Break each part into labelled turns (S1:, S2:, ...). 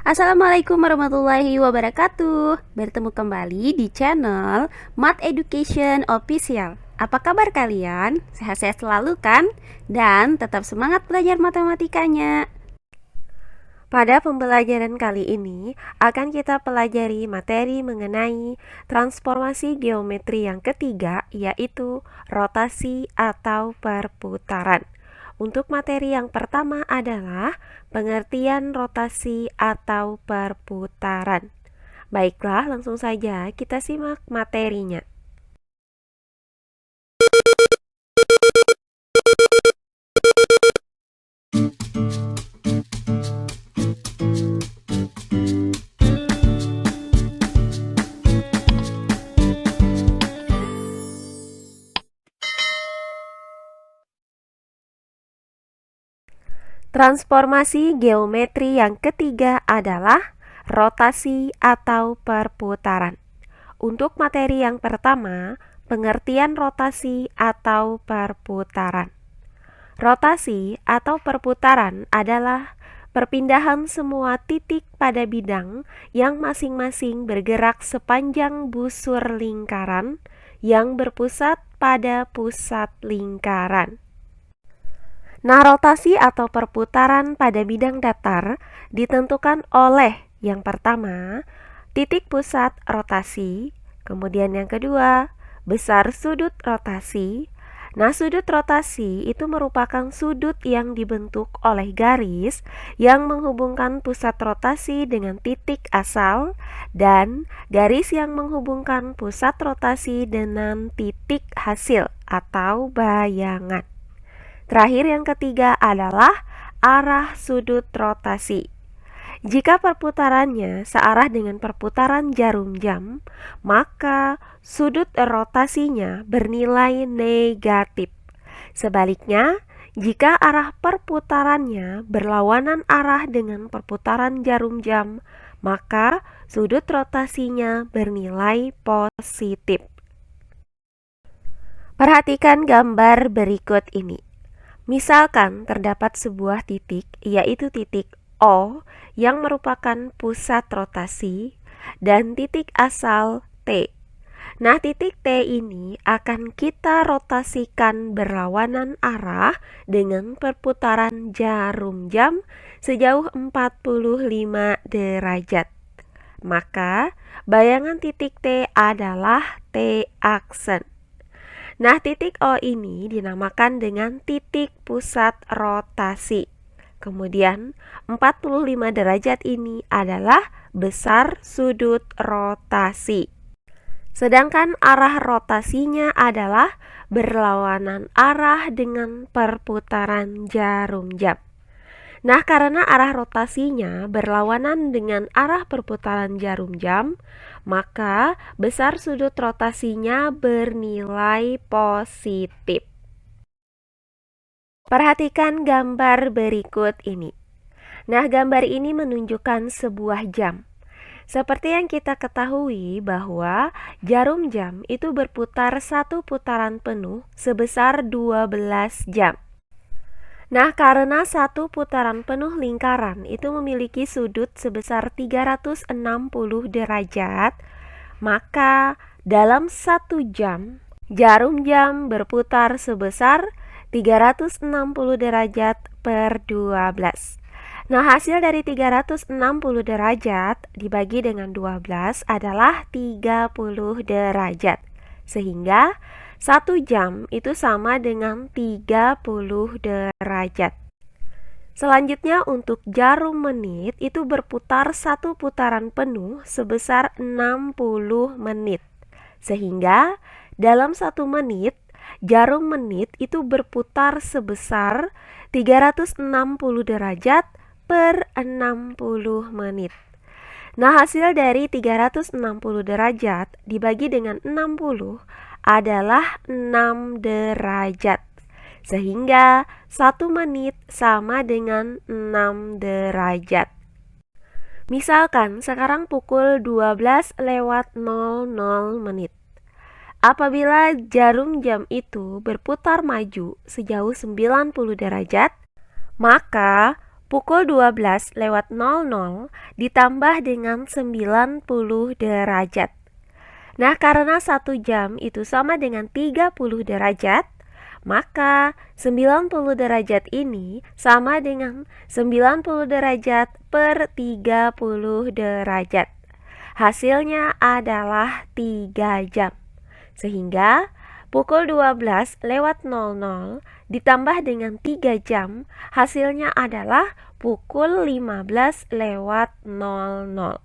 S1: Assalamualaikum warahmatullahi wabarakatuh. Bertemu kembali di channel Math Education Official. Apa kabar kalian? Sehat-sehat selalu kan? Dan tetap semangat belajar matematikanya. Pada pembelajaran kali ini akan kita pelajari materi mengenai transformasi geometri yang ketiga, yaitu rotasi atau perputaran. Untuk materi yang pertama adalah pengertian rotasi atau perputaran. Baiklah, langsung saja kita simak materinya. Transformasi geometri yang ketiga adalah rotasi atau perputaran. Untuk materi yang pertama, pengertian rotasi atau perputaran. Rotasi atau perputaran adalah perpindahan semua titik pada bidang yang masing-masing bergerak sepanjang busur lingkaran yang berpusat pada pusat lingkaran. Nah, rotasi atau perputaran pada bidang datar ditentukan oleh yang pertama, titik pusat rotasi, kemudian yang kedua, besar sudut rotasi. Nah, sudut rotasi itu merupakan sudut yang dibentuk oleh garis yang menghubungkan pusat rotasi dengan titik asal dan garis yang menghubungkan pusat rotasi dengan titik hasil atau bayangan. Terakhir yang ketiga adalah arah sudut rotasi. Jika perputarannya searah dengan perputaran jarum jam, maka sudut rotasinya bernilai negatif. Sebaliknya, jika arah perputarannya berlawanan arah dengan perputaran jarum jam, maka sudut rotasinya bernilai positif. Perhatikan gambar berikut ini. Misalkan terdapat sebuah titik, yaitu titik O yang merupakan pusat rotasi dan titik asal T. Nah, titik T ini akan kita rotasikan berlawanan arah dengan perputaran jarum jam sejauh 45 derajat. Maka, bayangan titik T adalah T aksen. Nah, titik O ini dinamakan dengan titik pusat rotasi. Kemudian, 45 derajat ini adalah besar sudut rotasi. Sedangkan arah rotasinya adalah berlawanan arah dengan perputaran jarum jam. Nah, karena arah rotasinya berlawanan dengan arah perputaran jarum jam, maka besar sudut rotasinya bernilai positif. Perhatikan gambar berikut ini. Nah, gambar ini menunjukkan sebuah jam. Seperti yang kita ketahui bahwa jarum jam itu berputar satu putaran penuh sebesar 12 jam. Nah, karena satu putaran penuh lingkaran itu memiliki sudut sebesar 360 derajat, maka dalam 1 jam, jarum jam berputar sebesar 360 derajat per 12. Nah, hasil dari 360 derajat dibagi dengan 12 adalah 30 derajat. Sehingga 1 jam itu sama dengan 30 derajat. Selanjutnya untuk jarum menit itu berputar satu putaran penuh sebesar 60 menit. Sehingga dalam 1 menit, jarum menit itu berputar sebesar 360 derajat per 60 menit. Nah, hasil dari 360 derajat dibagi dengan 60 adalah 6 derajat. Sehingga 1 menit sama dengan 6 derajat. Misalkan sekarang pukul 12:00 menit. Apabila jarum jam itu berputar maju sejauh 90 derajat, maka Pukul 12:00 ditambah dengan 90 derajat. Nah, karena 1 jam itu sama dengan 30 derajat, maka 90 derajat ini sama dengan 90 derajat per 30 derajat. Hasilnya adalah 3 jam. Sehingga pukul 12:00 ditambah dengan 3 jam, hasilnya adalah pukul 15:00.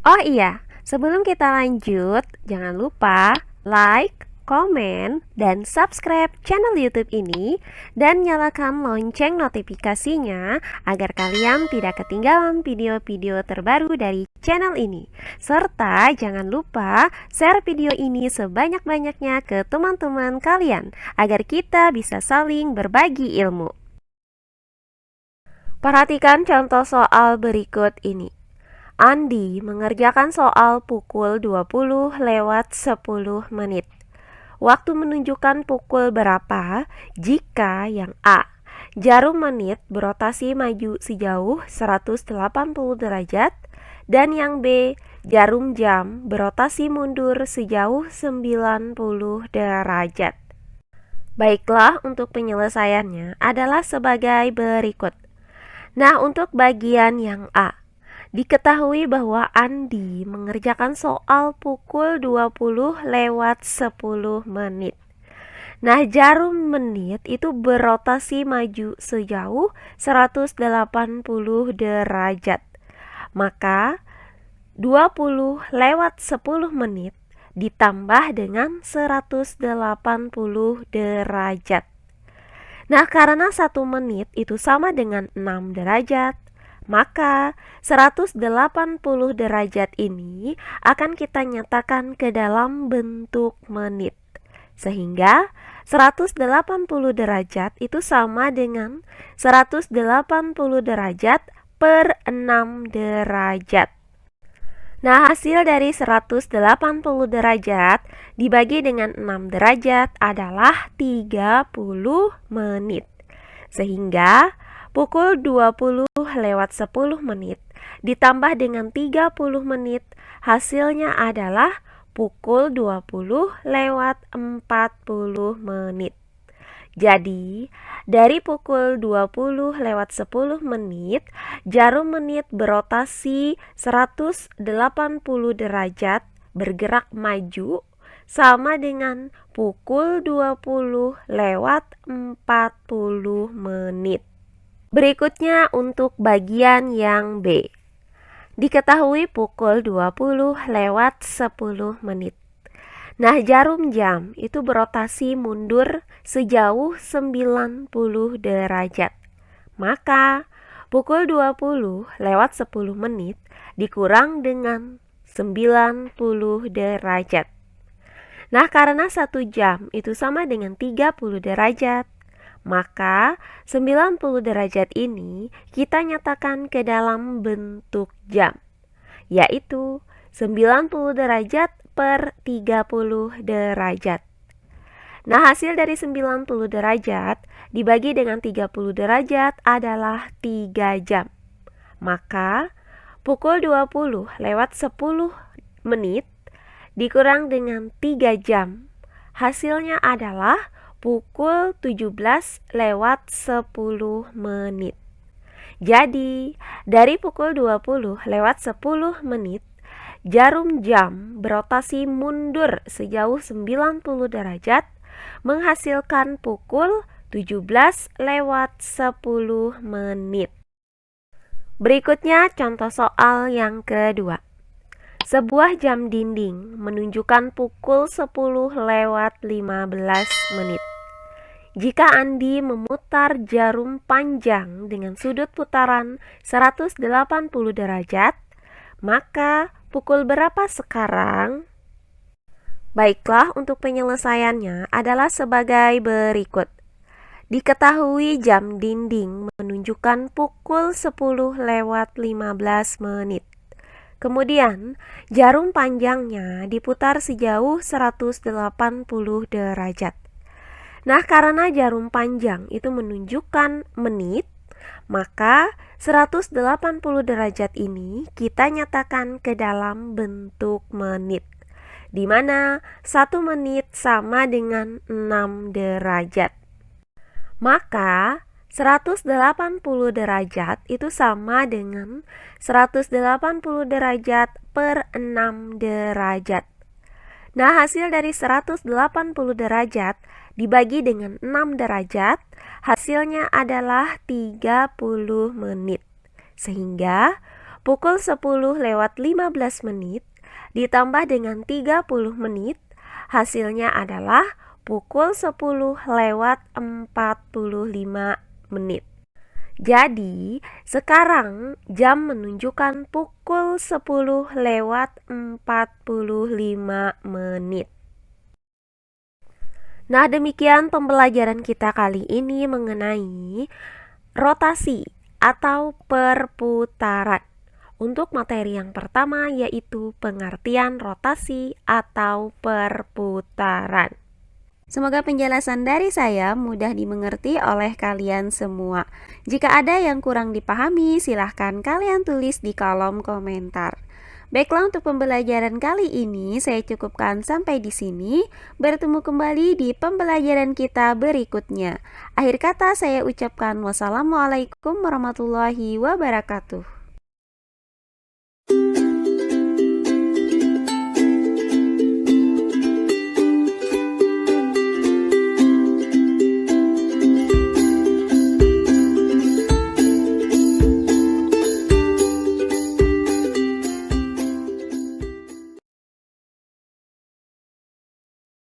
S1: Oh iya, sebelum kita lanjut, jangan lupa like, komen, dan subscribe channel YouTube ini dan nyalakan lonceng notifikasinya agar kalian tidak ketinggalan video-video terbaru dari channel ini. Serta jangan lupa share video ini sebanyak-banyaknya ke teman-teman kalian agar kita bisa saling berbagi ilmu. Perhatikan contoh soal berikut ini. Andi mengerjakan soal pukul 20:10. Waktu menunjukkan pukul berapa jika yang A, jarum menit berotasi maju sejauh 180 derajat, dan yang B, jarum jam berotasi mundur sejauh 90 derajat. Baiklah, untuk penyelesaiannya adalah sebagai berikut. Nah, untuk bagian yang A, diketahui bahwa Andi mengerjakan soal pukul 20:10. Nah, jarum menit itu berotasi maju sejauh 180 derajat. Maka 20:10 ditambah dengan 180 derajat. Nah, karena 1 menit itu sama dengan 6 derajat, maka 180 derajat ini akan kita nyatakan ke dalam bentuk menit. Sehingga 180 derajat itu sama dengan 180 derajat per 6 derajat. Nah, hasil dari 180 derajat dibagi dengan 6 derajat adalah 30 menit. Sehingga pukul 20:10 ditambah dengan 30 menit, hasilnya adalah pukul 20:40. Jadi, dari pukul 20:10, jarum menit berotasi 180 derajat bergerak maju sama dengan pukul 20:40. Berikutnya untuk bagian yang B. Diketahui pukul 20:10. Nah, jarum jam itu berotasi mundur sejauh 90 derajat. Maka pukul 20:10 dikurang dengan 90 derajat. Nah, karena 1 jam itu sama dengan 30 derajat, maka 90 derajat ini kita nyatakan ke dalam bentuk jam, yaitu 90 derajat per 30 derajat. Nah, hasil dari 90 derajat dibagi dengan 30 derajat adalah 3 jam. Maka pukul 20:10 dikurang dengan 3 jam, hasilnya adalah pukul 17:10. Jadi, dari pukul 20:10, jarum jam berotasi mundur sejauh 90 derajat menghasilkan pukul 17:10. Berikutnya contoh soal yang kedua. Sebuah jam dinding menunjukkan pukul 10:15. Jika Andi memutar jarum panjang dengan sudut putaran 180 derajat, maka pukul berapa sekarang? Baiklah, untuk penyelesaiannya adalah sebagai berikut. Diketahui jam dinding menunjukkan pukul 10:15. Kemudian, jarum panjangnya diputar sejauh 180 derajat.
S2: Nah, karena jarum panjang itu menunjukkan menit, maka 180 derajat ini kita nyatakan ke dalam bentuk menit, di mana 1 menit sama dengan 6 derajat. Maka 180 derajat itu sama dengan 180 derajat per 6 derajat. Nah, hasil dari 180 derajat dibagi dengan 6 derajat, hasilnya adalah 30 menit. Sehingga pukul 10 lewat 15 menit ditambah dengan 30 menit, hasilnya adalah pukul 10 lewat 45 menit. Jadi, sekarang jam menunjukkan pukul 10 lewat 45 menit. Nah, demikian pembelajaran kita kali ini mengenai rotasi atau perputaran. Untuk materi yang pertama yaitu pengertian rotasi atau perputaran.
S1: Semoga penjelasan dari saya mudah dimengerti oleh kalian semua. Jika ada yang kurang dipahami, silahkan kalian tulis di kolom komentar. Baiklah, untuk pembelajaran kali ini saya cukupkan sampai di sini. Bertemu kembali di pembelajaran kita berikutnya. Akhir kata saya ucapkan wassalamualaikum warahmatullahi wabarakatuh.